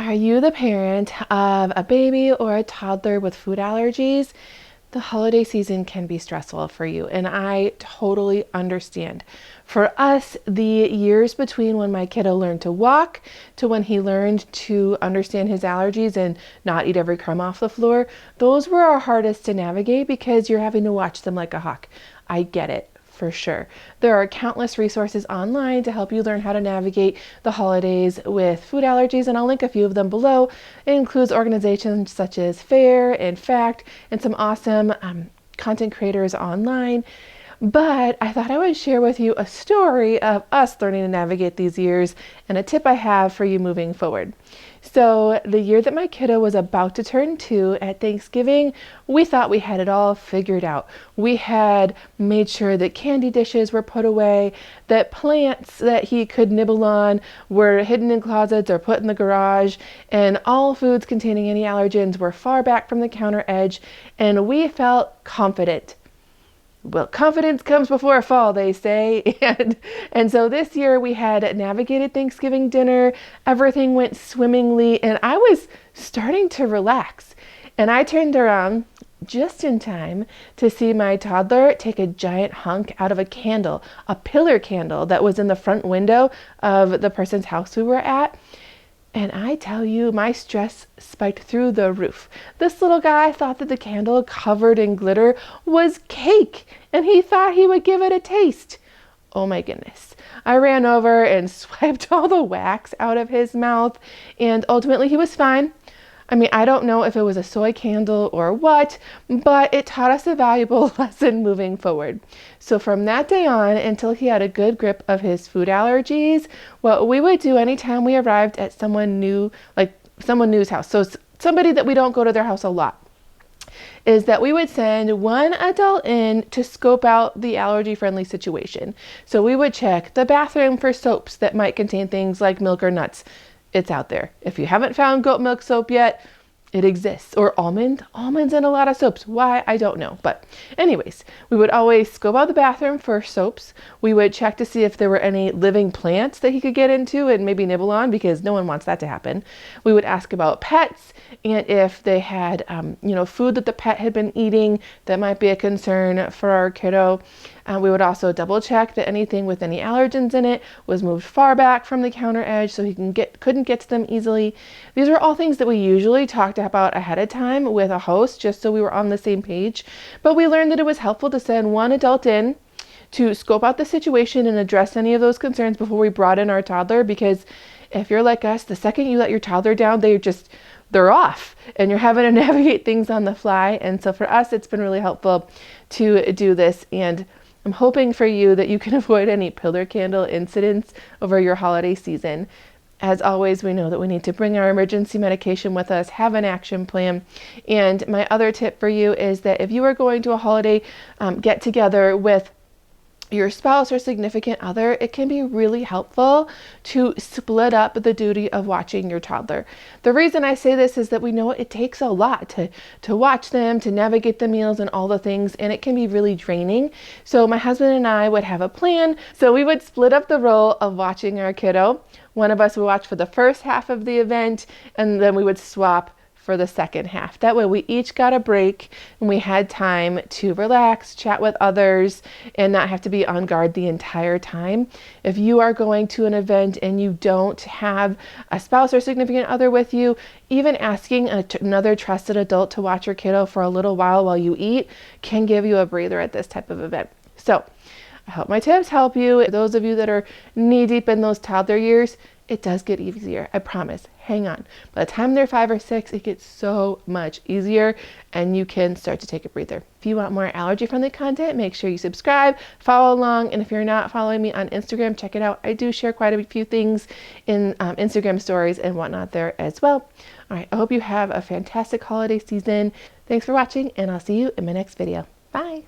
Are you the parent of a baby or a toddler with food allergies? The holiday season can be stressful for you, and I totally understand. For us, the years between when my kiddo learned to walk to when he learned to understand his allergies and not eat every crumb off the floor, those were our hardest to navigate because you're having to watch them like a hawk. I get it. For sure. There are countless resources online to help you learn how to navigate the holidays with food allergies, and I'll link a few of them below. It includes organizations such as FAACT and FAACT and some awesome content creators online. But I thought I would share with you a story of us learning to navigate these years and a tip I have for you moving forward. So the year that my kiddo was about to turn 2 at Thanksgiving, we thought we had it all figured out. We had made sure that candy dishes were put away, that plants that he could nibble on were hidden in closets or put in the garage, and all foods containing any allergens were far back from the counter edge, and we felt confident. Well, confidence comes before a fall, they say. And so this year we had navigated Thanksgiving dinner. Everything went swimmingly, and I was starting to relax. And I turned around just in time to see my toddler take a giant hunk out of a candle, a pillar candle that was in the front window of the person's house we were at. And I tell you, my stress spiked through the roof. This little guy thought that the candle covered in glitter was cake, and he thought he would give it a taste. Oh my goodness. I ran over and swiped all the wax out of his mouth, and ultimately he was fine. I mean, I don't know if it was a soy candle or what, but it taught us a valuable lesson moving forward. So from that day on, until he had a good grip of his food allergies, what we would do anytime we arrived at someone new, like someone new's house, so somebody that we don't go to their house a lot, is that we would send one adult in to scope out the allergy-friendly situation. So we would check the bathroom for soaps that might contain things like milk or nuts. It's out there. If you haven't found goat milk soap yet, it exists. Or almonds in a lot of soaps. Why? I don't know. But anyways, we would always scope out the bathroom for soaps. We would check to see if there were any living plants that he could get into and maybe nibble on, because no one wants that to happen. We would ask about pets and if they had, food that the pet had been eating that might be a concern for our kiddo. We would also double check that anything with any allergens in it was moved far back from the counter edge so he couldn't get to them easily. These are all things that we usually talked about ahead of time with a host, just so we were on the same page. But we learned that it was helpful to send one adult in to scope out the situation and address any of those concerns before we brought in our toddler, because if you're like us, the second you let your toddler down, they're off and you're having to navigate things on the fly. And so for us, it's been really helpful to do this, and I'm hoping for you that you can avoid any pillar candle incidents over your holiday season. As always, we know that we need to bring our emergency medication with us, have an action plan. And my other tip for you is that if you are going to a holiday get together with your spouse or significant other, it can be really helpful to split up the duty of watching your toddler. The reason I say this is that we know it takes a lot to watch them, to navigate the meals and all the things, and it can be really draining. So my husband and I would have a plan. So we would split up the role of watching our kiddo. One of us would watch for the first half of the event, and then we would swap for the second half. That way we each got a break and we had time to relax, chat with others, and not have to be on guard the entire time. If you are going to an event and you don't have a spouse or significant other with you, even asking another trusted adult to watch your kiddo for a little while you eat can give you a breather at this type of event. So I hope my tips help you. Those of you that are knee deep in those toddler years, it does get easier. I promise. Hang on. By the time they're 5 or 6, it gets so much easier and you can start to take a breather. If you want more allergy-friendly content, make sure you subscribe, follow along, and if you're not following me on Instagram, check it out. I do share quite a few things in Instagram stories and whatnot there as well. All right, I hope you have a fantastic holiday season. Thanks for watching, and I'll see you in my next video. Bye.